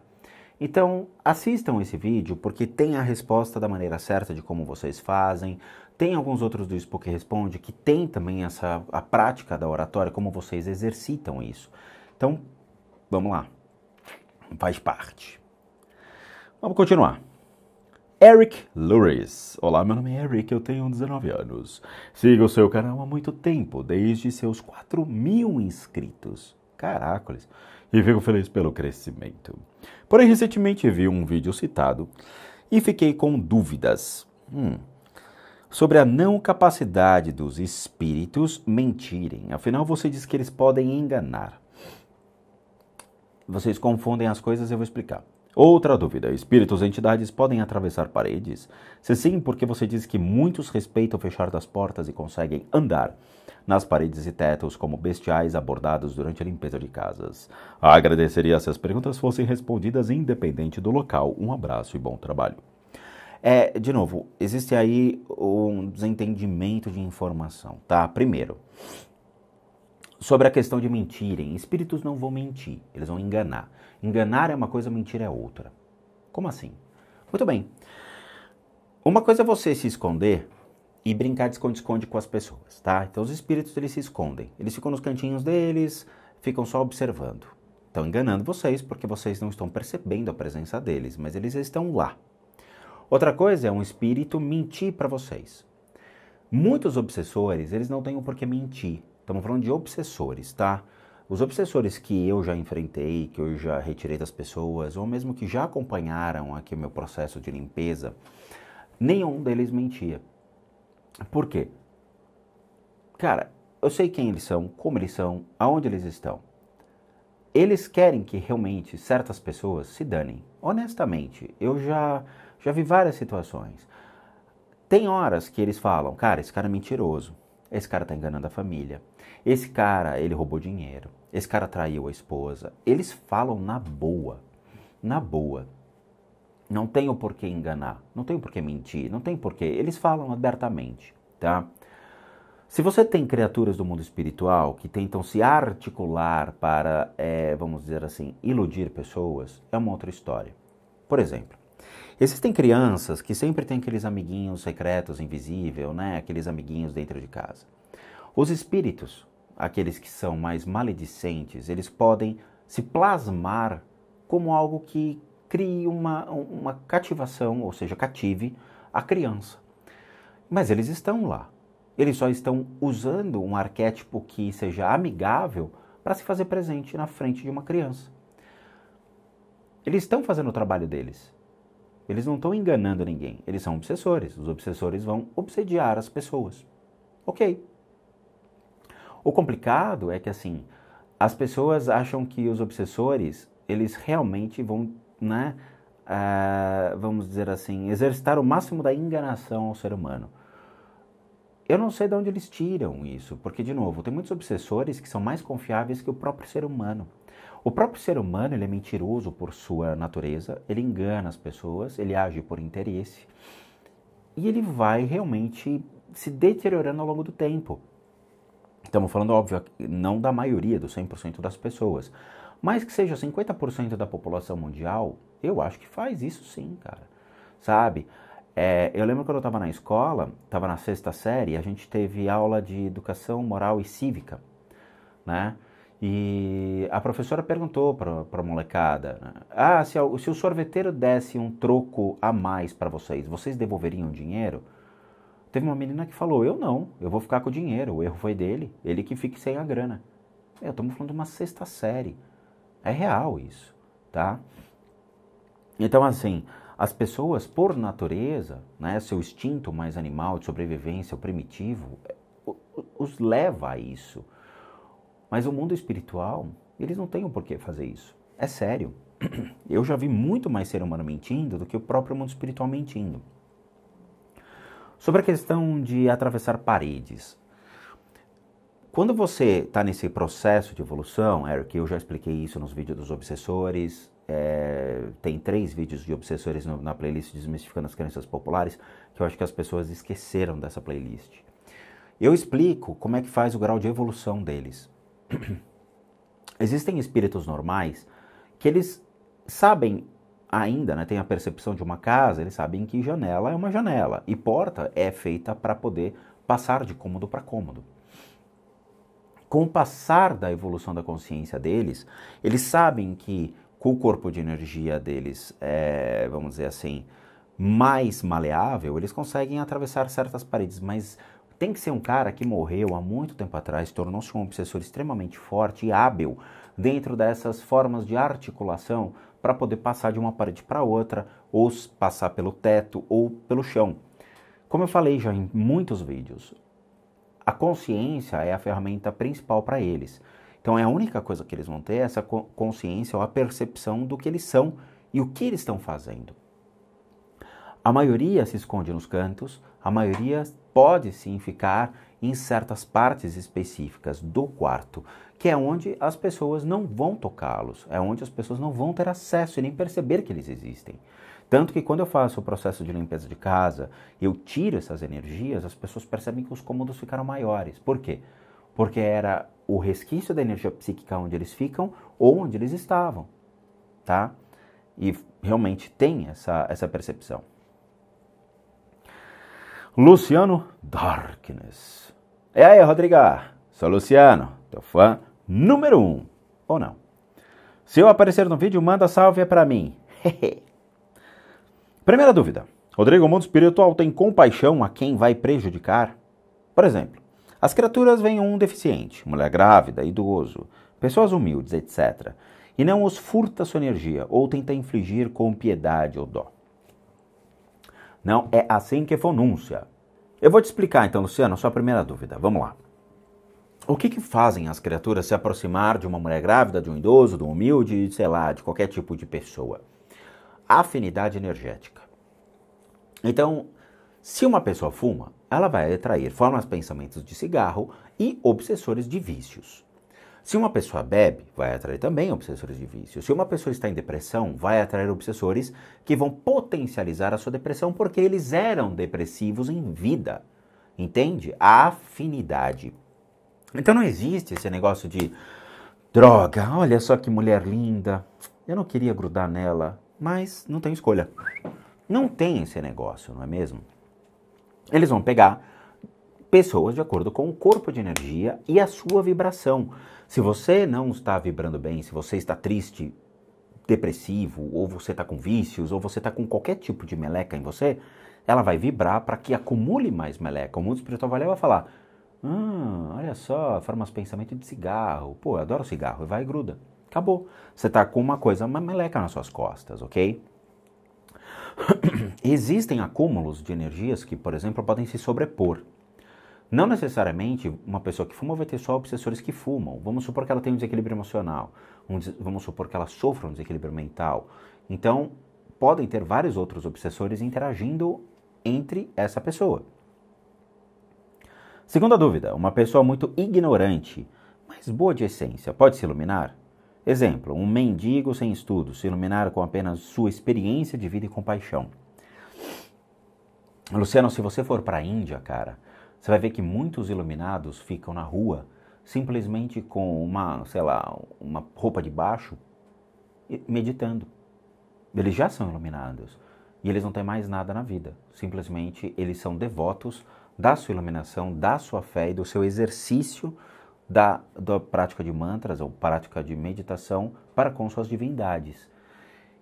Então, assistam esse vídeo, porque tem a resposta da maneira certa de como vocês fazem. Tem alguns outros do Spook Responde que tem também a prática da oratória, como vocês exercitam isso. Então, vamos lá. Faz parte. Vamos continuar. Eric Lewis. Olá, meu nome é Eric, eu tenho 19 anos. Sigo o seu canal há muito tempo, desde seus 4.000 inscritos. Caracoles. E fico feliz pelo crescimento. Porém, recentemente vi um vídeo citado e fiquei com dúvidas sobre a não capacidade dos espíritos mentirem. Afinal, você diz que eles podem enganar. Vocês confundem as coisas, eu vou explicar. Outra dúvida, espíritos e entidades podem atravessar paredes? Se sim, porque você diz que muitos respeitam o fechar das portas e conseguem andar nas paredes e tetos como bestiais abordados durante a limpeza de casas. Agradeceria se as perguntas fossem respondidas independente do local. Um abraço e bom trabalho. De novo, existe aí um desentendimento de informação, tá? Primeiro, sobre a questão de mentirem. Espíritos não vão mentir, eles vão enganar. Enganar é uma coisa, mentir é outra. Como assim? Muito bem. Uma coisa é você se esconder e brincar de esconde-esconde com as pessoas, tá? Então os espíritos, eles se escondem. Eles ficam nos cantinhos deles, ficam só observando. Estão enganando vocês porque vocês não estão percebendo a presença deles, mas eles estão lá. Outra coisa é um espírito mentir para vocês. Muitos obsessores, eles não têm o porquê mentir. Estamos falando de obsessores, tá? Os obsessores que eu já enfrentei, que eu já retirei das pessoas, ou mesmo que já acompanharam aqui o meu processo de limpeza, nenhum deles mentia. Por quê? Cara, eu sei quem eles são, como eles são, aonde eles estão. Eles querem que realmente certas pessoas se danem. Honestamente, eu já vi várias situações. Tem horas que eles falam, cara, esse cara é mentiroso, esse cara tá enganando a família, esse cara, ele roubou dinheiro, esse cara traiu a esposa. Eles falam na boa, na boa. Não tem o porquê enganar, não tem o porquê mentir, não tem porquê. Eles falam abertamente, tá? Se você tem criaturas do mundo espiritual que tentam se articular para, vamos dizer assim, iludir pessoas, é uma outra história. Por exemplo, existem crianças que sempre têm aqueles amiguinhos secretos, invisíveis, né? Aqueles amiguinhos dentro de casa. Os espíritos, aqueles que são mais maledicentes, eles podem se plasmar como algo que crie uma cativação, ou seja, cative a criança. Mas eles estão lá. Eles só estão usando um arquétipo que seja amigável para se fazer presente na frente de uma criança. Eles estão fazendo o trabalho deles. Eles não estão enganando ninguém. Eles são obsessores. Os obsessores vão obsediar as pessoas. Ok. O complicado é que, assim, as pessoas acham que os obsessores, eles realmente vão, né, vamos dizer assim, exercitar o máximo da enganação ao ser humano. Eu não sei de onde eles tiram isso, porque, de novo, tem muitos obsessores que são mais confiáveis que o próprio ser humano. O próprio ser humano, ele é mentiroso por sua natureza, ele engana as pessoas, ele age por interesse e ele vai realmente se deteriorando ao longo do tempo. Estamos falando, óbvio, não da maioria, dos 100% das pessoas, mas que seja 50% da população mundial, eu acho que faz isso sim, cara, sabe? Eu lembro quando eu estava na escola, estava na 6ª série, a gente teve aula de educação moral e cívica, né? E a professora perguntou para a molecada, né? Se o sorveteiro desse um troco a mais para vocês, vocês devolveriam o dinheiro? Teve uma menina que falou, eu não, eu vou ficar com o dinheiro, o erro foi dele, ele que fique sem a grana. Estamos falando de uma 6ª série, é real isso, tá? Então, assim, as pessoas, por natureza, né, seu instinto mais animal de sobrevivência, o primitivo, os leva a isso. Mas o mundo espiritual, eles não têm o porquê fazer isso. É sério. Eu já vi muito mais ser humano mentindo do que o próprio mundo espiritual mentindo. Sobre a questão de atravessar paredes. Quando você está nesse processo de evolução, Eric, eu já expliquei isso nos vídeos dos obsessores, tem 3 vídeos de obsessores na playlist Desmistificando as Crenças Populares, que eu acho que as pessoas esqueceram dessa playlist. Eu explico como é que faz o grau de evolução deles. Existem espíritos normais que eles sabem ainda, né, tem a percepção de uma casa, eles sabem que janela é uma janela e porta é feita para poder passar de cômodo para cômodo. Com o passar da evolução da consciência deles, eles sabem que com o corpo de energia deles, vamos dizer assim, mais maleável, eles conseguem atravessar certas paredes, mas tem que ser um cara que morreu há muito tempo atrás, tornou-se um obsessor extremamente forte e hábil dentro dessas formas de articulação para poder passar de uma parede para outra, ou passar pelo teto ou pelo chão. Como eu falei já em muitos vídeos, a consciência é a ferramenta principal para eles. Então é a única coisa que eles vão ter, essa consciência ou a percepção do que eles são e o que eles estão fazendo. A maioria se esconde nos cantos, a maioria pode sim ficar em certas partes específicas do quarto, que é onde as pessoas não vão tocá-los, é onde as pessoas não vão ter acesso e nem perceber que eles existem. Tanto que quando eu faço o processo de limpeza de casa, eu tiro essas energias, as pessoas percebem que os cômodos ficaram maiores. Por quê? porque era o resquício da energia psíquica onde eles ficam ou onde eles estavam, tá? E realmente tem essa percepção. Luciano Darkness. E aí, Rodriga? Sou Luciano, teu fã número 1. Ou não? Se eu aparecer no vídeo, manda salve pra mim. Primeira dúvida. Rodrigo, o mundo espiritual tem compaixão a quem vai prejudicar? Por exemplo, as criaturas veem um deficiente, mulher grávida, idoso, pessoas humildes, etc. E não os furta sua energia ou tenta infligir com piedade ou dó. Não é assim que fonuncia. Eu vou te explicar então, Luciano, a sua primeira dúvida. Vamos lá. O que fazem as criaturas se aproximar de uma mulher grávida, de um idoso, de um humilde, sei lá, de qualquer tipo de pessoa? Afinidade energética. Então, se uma pessoa fuma, ela vai atrair formas, pensamentos de cigarro e obsessores de vícios. Se uma pessoa bebe, vai atrair também obsessores de vícios. Se uma pessoa está em depressão, vai atrair obsessores que vão potencializar a sua depressão porque eles eram depressivos em vida. Entende? A afinidade. Então não existe esse negócio de droga, olha só que mulher linda, eu não queria grudar nela, mas não tenho escolha. Não tem esse negócio, não é mesmo? Eles vão pegar pessoas de acordo com o corpo de energia e a sua vibração. Se você não está vibrando bem, se você está triste, depressivo, ou você está com vícios, ou você está com qualquer tipo de meleca em você, ela vai vibrar para que acumule mais meleca. O mundo espiritual vai falar, olha só, forma esse pensamento de cigarro. Pô, eu adoro cigarro. Vai e gruda. Acabou. Você tá com uma meleca nas suas costas, ok? Existem acúmulos de energias que, por exemplo, podem se sobrepor. Não necessariamente uma pessoa que fuma vai ter só obsessores que fumam. Vamos supor que ela tem um desequilíbrio emocional. Vamos supor que ela sofra um desequilíbrio mental. Então, podem ter vários outros obsessores interagindo entre essa pessoa. Segunda dúvida, uma pessoa muito ignorante, mas boa de essência, pode se iluminar? Exemplo, um mendigo sem estudo, se iluminar com apenas sua experiência de vida e compaixão. Luciano, se você for para a Índia, cara, você vai ver que muitos iluminados ficam na rua simplesmente com uma roupa de baixo, meditando. Eles já são iluminados e eles não têm mais nada na vida. Simplesmente eles são devotos da sua iluminação, da sua fé e do seu exercício da prática de mantras ou prática de meditação para com suas divindades.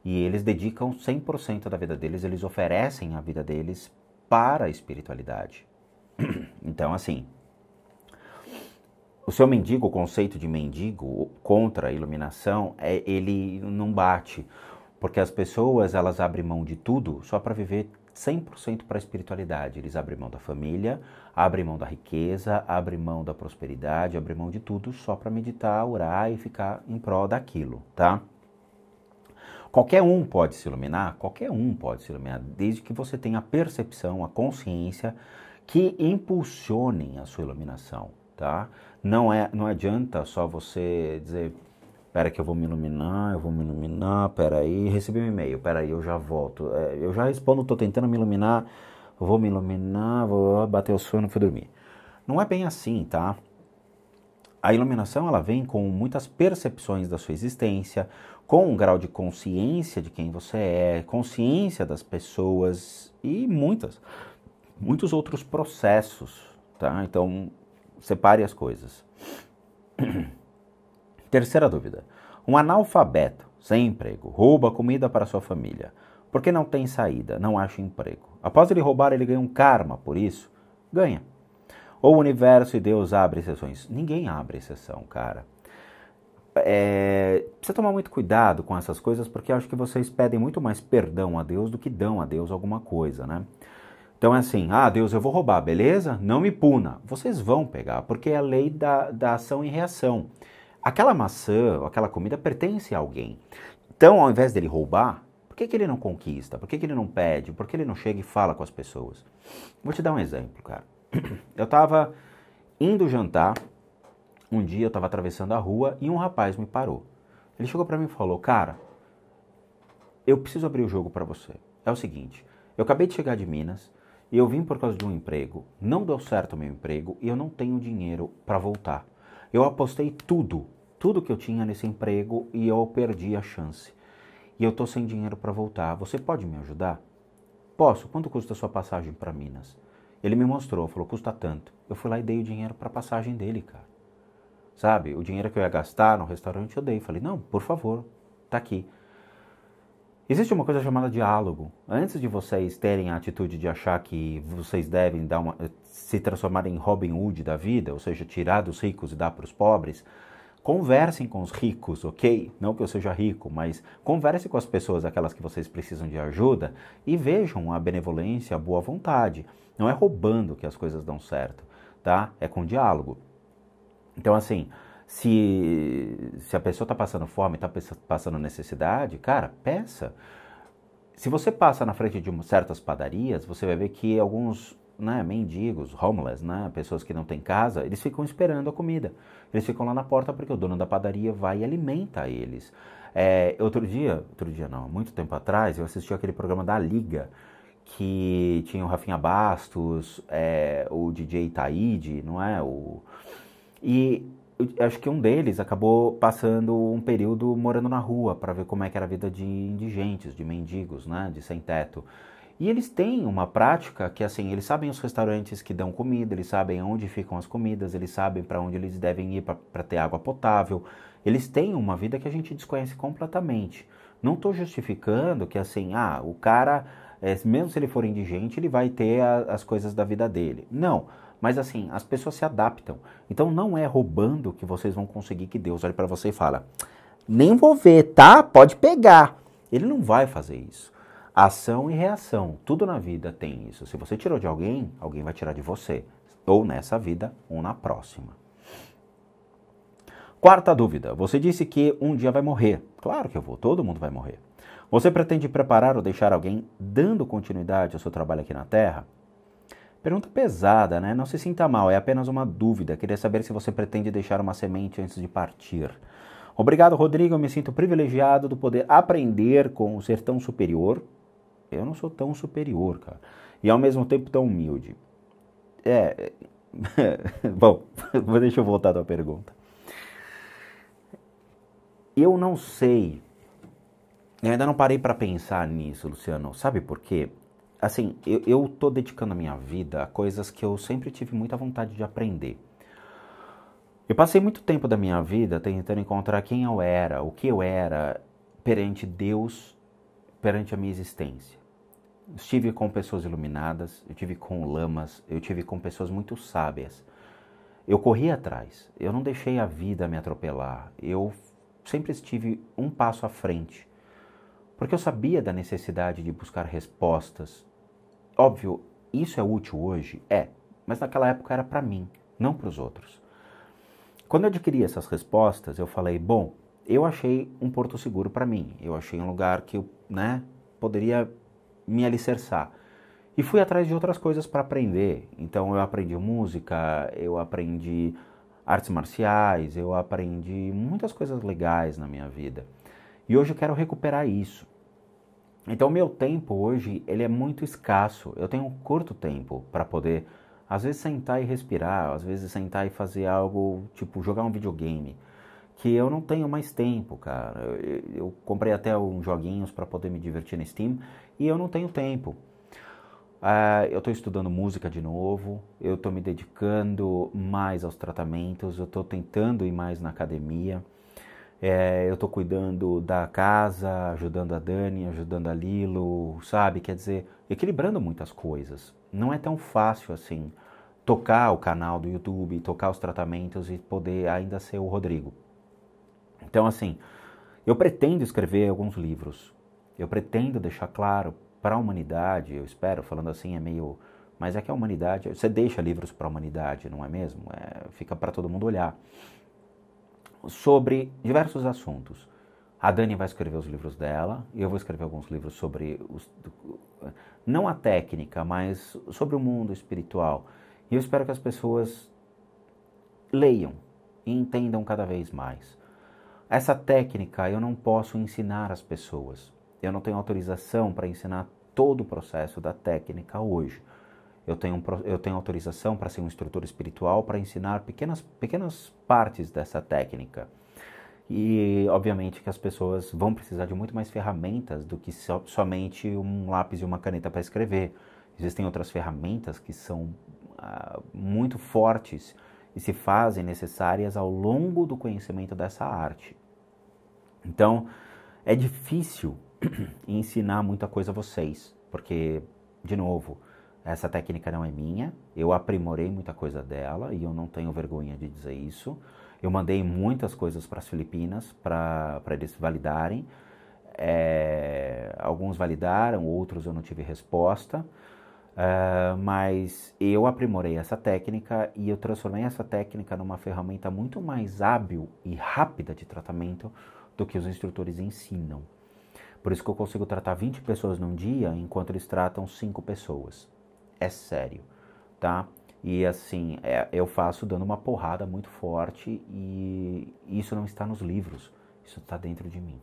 E eles dedicam 100% da vida deles, eles oferecem a vida deles para a espiritualidade. Então, assim, o seu mendigo, o conceito de mendigo contra a iluminação, ele não bate, porque as pessoas, elas abrem mão de tudo só para viver 100% para a espiritualidade. Eles abrem mão da família, abrem mão da riqueza, abrem mão da prosperidade, abrem mão de tudo só para meditar, orar e ficar em prol daquilo, tá? Qualquer um pode se iluminar, desde que você tenha a percepção, a consciência que impulsionem a sua iluminação, tá? Não adianta só você dizer, espera que eu vou me iluminar, pera aí, recebi um e-mail, pera aí, eu já volto, eu já respondo, tô tentando me iluminar, vou me iluminar, vou bater o sono, fui dormir. Não é bem assim, tá? A iluminação, ela vem com muitas percepções da sua existência, com um grau de consciência de quem você é, consciência das pessoas e muitos outros processos, tá? Então, separe as coisas. Terceira dúvida. Um analfabeto, sem emprego, rouba comida para sua família. Porque não tem saída, não acha emprego. Após ele roubar, ele ganha um karma, por isso? Ganha. Ou o universo e Deus abrem exceções? Ninguém abre exceção, cara. Precisa tomar muito cuidado com essas coisas, porque eu acho que vocês pedem muito mais perdão a Deus do que dão a Deus alguma coisa, né? Então é assim, Deus, eu vou roubar, beleza? Não me puna. Vocês vão pegar, porque é a lei da ação e reação. Aquela maçã, aquela comida pertence a alguém. Então, ao invés dele roubar, por que ele não conquista? Por que ele não pede? Por que ele não chega e fala com as pessoas? Vou te dar um exemplo, cara. Eu estava indo jantar, um dia eu estava atravessando a rua e um rapaz me parou. Ele chegou para mim e falou, cara, eu preciso abrir o jogo para você. É o seguinte, eu acabei de chegar de Minas Eu vim por causa de um emprego, não deu certo o meu emprego e eu não tenho dinheiro para voltar. Eu apostei tudo que eu tinha nesse emprego e eu perdi a chance. E eu tô sem dinheiro para voltar. Você pode me ajudar? Posso. Quanto custa a sua passagem para Minas? Ele me mostrou, falou, custa tanto. Eu fui lá e dei o dinheiro para a passagem dele, cara. Sabe? O dinheiro que eu ia gastar no restaurante eu dei. Falei, não, por favor, tá aqui. Existe uma coisa chamada diálogo. Antes de vocês terem a atitude de achar que vocês devem se transformar em Robin Hood da vida, ou seja, tirar dos ricos e dar para os pobres, conversem com os ricos, ok? Não que eu seja rico, mas conversem com as pessoas, aquelas que vocês precisam de ajuda, e vejam a benevolência, a boa vontade. Não é roubando que as coisas dão certo, tá? É com diálogo. Então, assim, se a pessoa está passando fome, está passando necessidade, cara, peça. Se você passa na frente de certas padarias, você vai ver que alguns, né, mendigos, homeless, né, pessoas que não têm casa, eles ficam esperando a comida. Eles ficam lá na porta porque o dono da padaria vai e alimenta eles. Outro dia não, muito tempo atrás, eu assisti aquele programa da Liga, que tinha o Rafinha Bastos, o DJ Taíde, não é? E eu acho que um deles acabou passando um período morando na rua para ver como é que era a vida de indigentes, de mendigos, né, de sem teto. E eles têm uma prática que, assim, eles sabem os restaurantes que dão comida, eles sabem onde ficam as comidas, eles sabem para onde eles devem ir para ter água potável. Eles têm uma vida que a gente desconhece completamente. Não estou justificando que, assim, o cara, mesmo se ele for indigente, ele vai ter as coisas da vida dele. Não. Mas assim, as pessoas se adaptam. Então não é roubando que vocês vão conseguir que Deus olhe para você e fala, nem vou ver, tá? Pode pegar. Ele não vai fazer isso. Ação e reação. Tudo na vida tem isso. Se você tirou de alguém, alguém vai tirar de você. Ou nessa vida, ou na próxima. Quarta dúvida. Você disse que um dia vai morrer. Claro que eu vou. Todo mundo vai morrer. Você pretende preparar ou deixar alguém dando continuidade ao seu trabalho aqui na Terra? Pergunta pesada, né? Não se sinta mal, é apenas uma dúvida. Queria saber se você pretende deixar uma semente antes de partir. Obrigado, Rodrigo. Eu me sinto privilegiado de poder aprender com um ser tão superior. Eu não sou tão superior, cara. E ao mesmo tempo tão humilde. Bom, deixa eu voltar à tua pergunta. Eu não sei. Eu ainda não parei para pensar nisso, Luciano. Sabe por quê? Assim, eu tô dedicando a minha vida a coisas que eu sempre tive muita vontade de aprender. Eu passei muito tempo da minha vida tentando encontrar quem eu era, o que eu era perante Deus, perante a minha existência. Estive com pessoas iluminadas, eu tive com lamas, eu tive com pessoas muito sábias. Eu corri atrás, eu não deixei a vida me atropelar, eu sempre estive um passo à frente. Porque eu sabia da necessidade de buscar respostas. Óbvio, isso é útil hoje? Mas naquela época era para mim, não para os outros. Quando eu adquiri essas respostas, eu falei, bom, eu achei um porto seguro para mim, eu achei um lugar que eu, poderia me alicerçar. E fui atrás de outras coisas para aprender. Então eu aprendi música, eu aprendi artes marciais, eu aprendi muitas coisas legais na minha vida. E hoje eu quero recuperar isso. Então o meu tempo hoje, ele é muito escasso. Eu tenho um curto tempo para poder, às vezes, sentar e respirar, às vezes sentar e fazer algo, tipo jogar um videogame, que eu não tenho mais tempo, cara. Eu comprei até uns joguinhos para poder me divertir na Steam e eu não tenho tempo. Eu estou estudando música de novo, eu estou me dedicando mais aos tratamentos, eu estou tentando ir mais na academia. Eu estou cuidando da casa, ajudando a Dani, ajudando a Lilo, sabe? Quer dizer, equilibrando muitas coisas. Não é tão fácil assim tocar o canal do YouTube, tocar os tratamentos e poder ainda ser o Rodrigo. Então, assim, eu pretendo escrever alguns livros. Eu pretendo deixar claro para a humanidade, eu espero, falando assim é meio... Mas é que a humanidade... Você deixa livros para a humanidade, não é mesmo? Fica para todo mundo olhar. Sobre diversos assuntos. A Dani vai escrever os livros dela, e eu vou escrever alguns livros sobre, não a técnica, mas sobre o mundo espiritual. E eu espero que as pessoas leiam e entendam cada vez mais. Essa técnica eu não posso ensinar às pessoas. Eu não tenho autorização para ensinar todo o processo da técnica hoje. eu tenho autorização para ser um instrutor espiritual, para ensinar pequenas partes dessa técnica. E, obviamente, que as pessoas vão precisar de muito mais ferramentas do que somente um lápis e uma caneta para escrever. Existem outras ferramentas que são muito fortes e se fazem necessárias ao longo do conhecimento dessa arte. Então, é difícil ensinar muita coisa a vocês, porque, de novo, essa técnica não é minha, eu aprimorei muita coisa dela e eu não tenho vergonha de dizer isso. Eu mandei muitas coisas para as Filipinas para eles validarem. Alguns validaram, outros eu não tive resposta. Mas eu aprimorei essa técnica e eu transformei essa técnica numa ferramenta muito mais hábil e rápida de tratamento do que os instrutores ensinam. Por isso que eu consigo tratar 20 pessoas num dia, enquanto eles tratam 5 pessoas. É sério, tá? E assim, eu faço dando uma porrada muito forte e isso não está nos livros, isso está dentro de mim.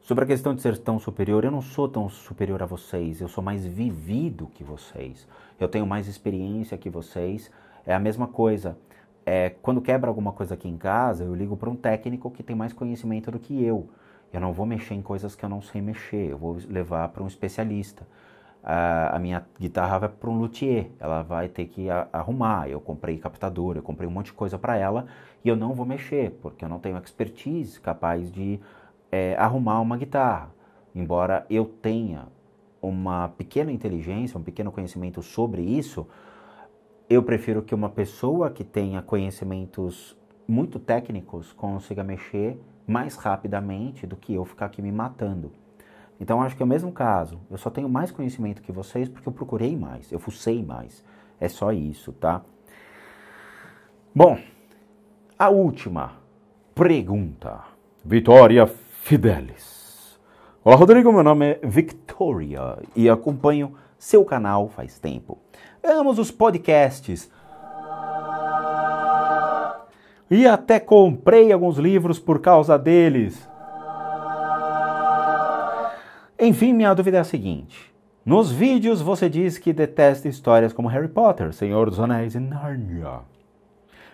Sobre a questão de ser tão superior, eu não sou tão superior a vocês, eu sou mais vivido que vocês. Eu tenho mais experiência que vocês. É a mesma coisa. Quando quebra alguma coisa aqui em casa, eu ligo para um técnico que tem mais conhecimento do que eu. Eu não vou mexer em coisas que eu não sei mexer, eu vou levar para um especialista. A minha guitarra vai para um luthier, ela vai ter que arrumar. Eu comprei captador, eu comprei um monte de coisa para ela e eu não vou mexer, porque eu não tenho expertise capaz de arrumar uma guitarra. Embora eu tenha uma pequena inteligência, um pequeno conhecimento sobre isso, eu prefiro que uma pessoa que tenha conhecimentos muito técnicos consiga mexer mais rapidamente do que eu ficar aqui me matando. Então, acho que é o mesmo caso. Eu só tenho mais conhecimento que vocês porque eu procurei mais, eu fucei mais. É só isso, tá? Bom, a última pergunta. Vitória Fidelis. Olá, Rodrigo, meu nome é Victoria e acompanho seu canal faz tempo. Amo os podcasts e até comprei alguns livros por causa deles. Enfim, minha dúvida é a seguinte. Nos vídeos você diz que detesta histórias como Harry Potter, Senhor dos Anéis e Narnia.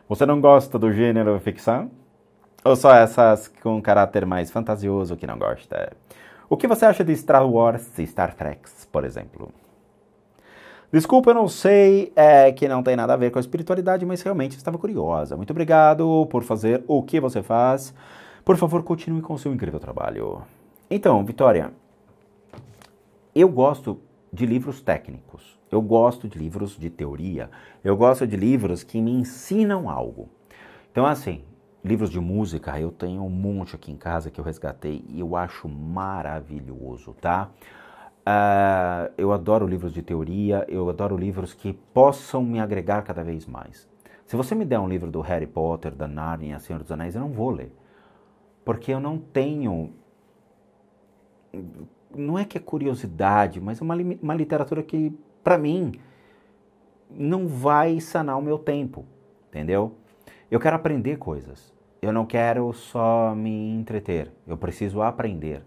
Você não gosta do gênero ficção? Ou só essas com caráter mais fantasioso que não gosta? O que você acha de Star Wars e Star Trek, por exemplo? Desculpa, eu não sei, que não tem nada a ver com a espiritualidade, mas realmente estava curiosa. Muito obrigado por fazer o que você faz. Por favor, continue com o seu incrível trabalho. Então, Vitória, eu gosto de livros técnicos, eu gosto de livros de teoria, eu gosto de livros que me ensinam algo. Então, assim, livros de música, eu tenho um monte aqui em casa que eu resgatei e eu acho maravilhoso, tá? Eu adoro livros de teoria, eu adoro livros que possam me agregar cada vez mais. Se você me der um livro do Harry Potter, da Narnia, Senhor dos Anéis, eu não vou ler. Porque eu não tenho... Não é que é curiosidade, mas é uma literatura que, para mim, não vai sanar o meu tempo, entendeu? Eu quero aprender coisas. Eu não quero só me entreter. Eu preciso aprender.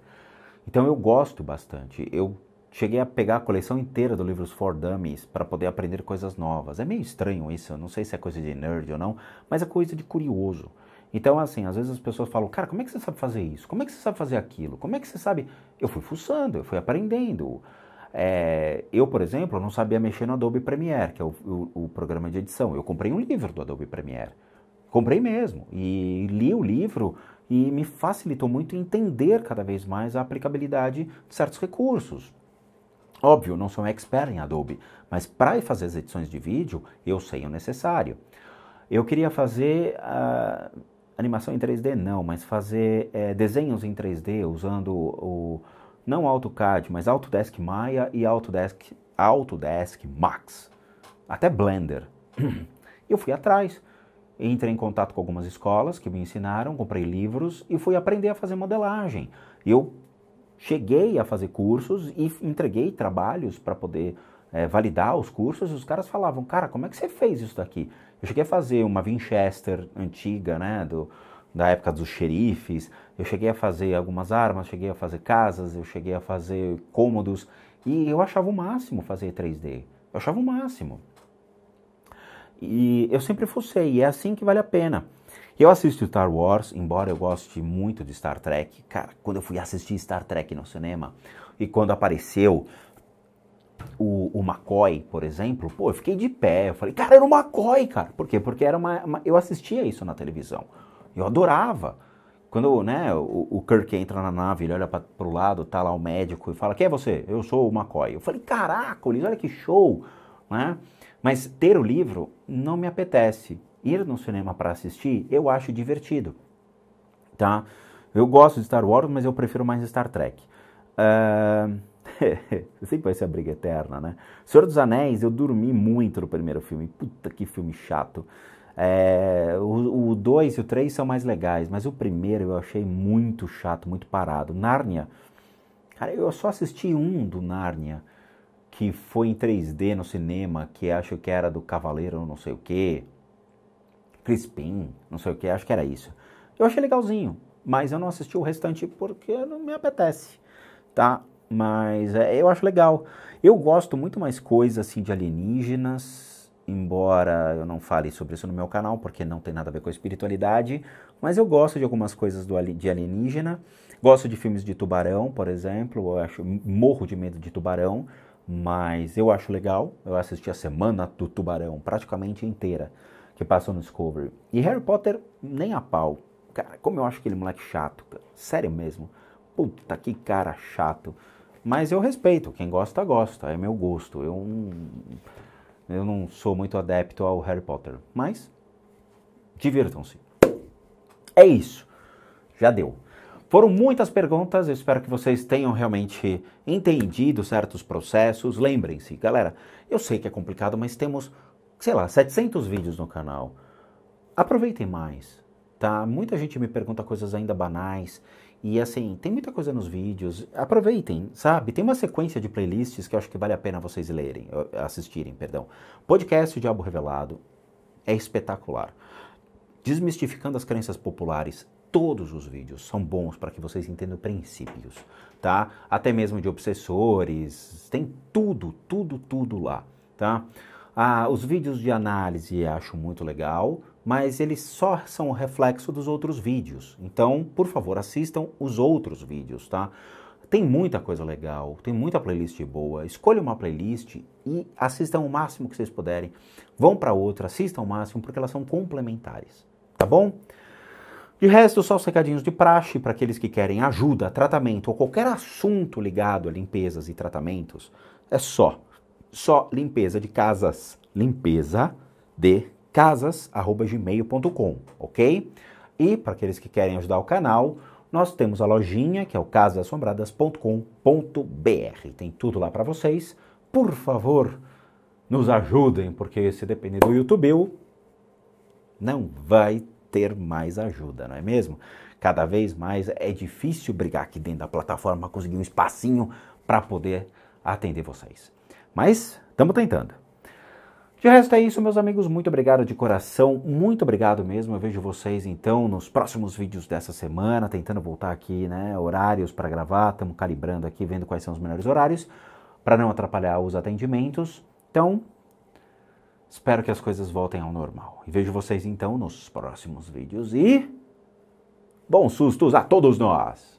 Então eu gosto bastante. Eu cheguei a pegar a coleção inteira do Livros for Dummies para poder aprender coisas novas. É meio estranho isso, eu não sei se é coisa de nerd ou não, mas é coisa de curioso. Então, assim, às vezes as pessoas falam, cara, como é que você sabe fazer isso? Como é que você sabe fazer aquilo? Como é que você sabe... Eu fui fuçando, eu fui aprendendo. Eu, por exemplo, não sabia mexer no Adobe Premiere, que é o programa de edição. Eu comprei um livro do Adobe Premiere. Comprei mesmo. E li o livro e me facilitou muito entender cada vez mais a aplicabilidade de certos recursos. Óbvio, não sou um expert em Adobe, mas para fazer as edições de vídeo, eu sei o necessário. Eu queria fazer... animação em 3D não, mas fazer desenhos em 3D usando não AutoCAD, mas Autodesk Maya e Autodesk Max, até Blender. Eu fui atrás, entrei em contato com algumas escolas que me ensinaram, comprei livros e fui aprender a fazer modelagem. Eu cheguei a fazer cursos e entreguei trabalhos para poder validar os cursos e os caras falavam, cara, como é que você fez isso daqui? Eu cheguei a fazer uma Winchester antiga, né, da época dos xerifes, eu cheguei a fazer algumas armas, cheguei a fazer casas, eu cheguei a fazer cômodos, E eu achava o máximo fazer 3D. Eu achava o máximo. E eu sempre fucei, e é assim que vale a pena. Eu assisto Star Wars, embora eu goste muito de Star Trek. Cara, quando eu fui assistir Star Trek no cinema, e quando apareceu o McCoy, por exemplo, pô, eu fiquei de pé. Eu falei, cara, era o McCoy, cara. Por quê? Porque era eu assistia isso na televisão. Eu adorava. Quando, né, o Kirk entra na nave, ele olha pro lado, tá lá o médico e fala, quem é você? Eu sou o McCoy. Eu falei, caraca, olha que show, né? Mas ter o livro não me apetece. Ir no cinema para assistir, eu acho divertido, tá? Eu gosto de Star Wars, mas eu prefiro mais Star Trek. Sempre vai ser a briga eterna, né? Senhor dos Anéis, eu dormi muito no primeiro filme. Puta, que filme chato. O 2 e o 3 são mais legais, mas o primeiro eu achei muito chato, muito parado. Nárnia, cara, eu só assisti um do Nárnia, que foi em 3D no cinema, que acho que era do Cavaleiro não sei o que, Crispim, não sei o que, acho que era isso. Eu achei legalzinho, mas eu não assisti o restante porque não me apetece, tá? Mas eu acho legal. Eu gosto muito mais coisa assim de alienígenas, embora eu não fale sobre isso no meu canal, porque não tem nada a ver com a espiritualidade, mas eu gosto de algumas coisas de alienígena. Gosto de filmes de tubarão, por exemplo, morro de medo de tubarão, mas eu acho legal. Eu assisti a Semana do Tubarão praticamente inteira, que passou no Discovery. E Harry Potter, nem a pau. Cara, como eu acho aquele moleque chato, cara. Sério mesmo. Puta, que cara chato. Mas eu respeito, quem gosta, gosta. É meu gosto. Eu não sou muito adepto ao Harry Potter. Mas, divirtam-se. É isso. Já deu. Foram muitas perguntas, eu espero que vocês tenham realmente entendido certos processos. Lembrem-se, galera, eu sei que é complicado, mas temos, sei lá, 700 vídeos no canal. Aproveitem mais, tá? Muita gente me pergunta coisas ainda banais e assim, tem muita coisa nos vídeos. Aproveitem, sabe? Tem uma sequência de playlists que eu acho que vale a pena vocês assistirem, perdão. Podcast Diabo Revelado é espetacular. Desmistificando as crenças populares. Todos os vídeos são bons para que vocês entendam princípios, tá? Até mesmo de obsessores, tem tudo lá, tá? Os vídeos de análise eu acho muito legal, mas eles só são o reflexo dos outros vídeos. Então, por favor, assistam os outros vídeos, tá? Tem muita coisa legal, tem muita playlist boa. Escolha uma playlist e assistam o máximo que vocês puderem. Vão para outra, assistam o máximo, porque elas são complementares, tá bom? De resto, só os recadinhos de praxe para aqueles que querem ajuda, tratamento ou qualquer assunto ligado a limpezas e tratamentos. É só limpeza de casas, @gmail.com, ok? E para aqueles que querem ajudar o canal, nós temos a lojinha, que é o casasassombradas.com.br. Tem tudo lá para vocês. Por favor, nos ajudem, porque se depender do YouTube, não vai ter mais ajuda, não é mesmo? Cada vez mais é difícil brigar aqui dentro da plataforma, conseguir um espacinho para poder atender vocês. Mas estamos tentando. De resto é isso, meus amigos. Muito obrigado de coração. Muito obrigado mesmo. Eu vejo vocês, então, nos próximos vídeos dessa semana, tentando voltar aqui, né? Horários para gravar. Estamos calibrando aqui, vendo quais são os melhores horários, para não atrapalhar os atendimentos. Então, espero que as coisas voltem ao normal. E vejo vocês, então, nos próximos vídeos. E bons sustos a todos nós!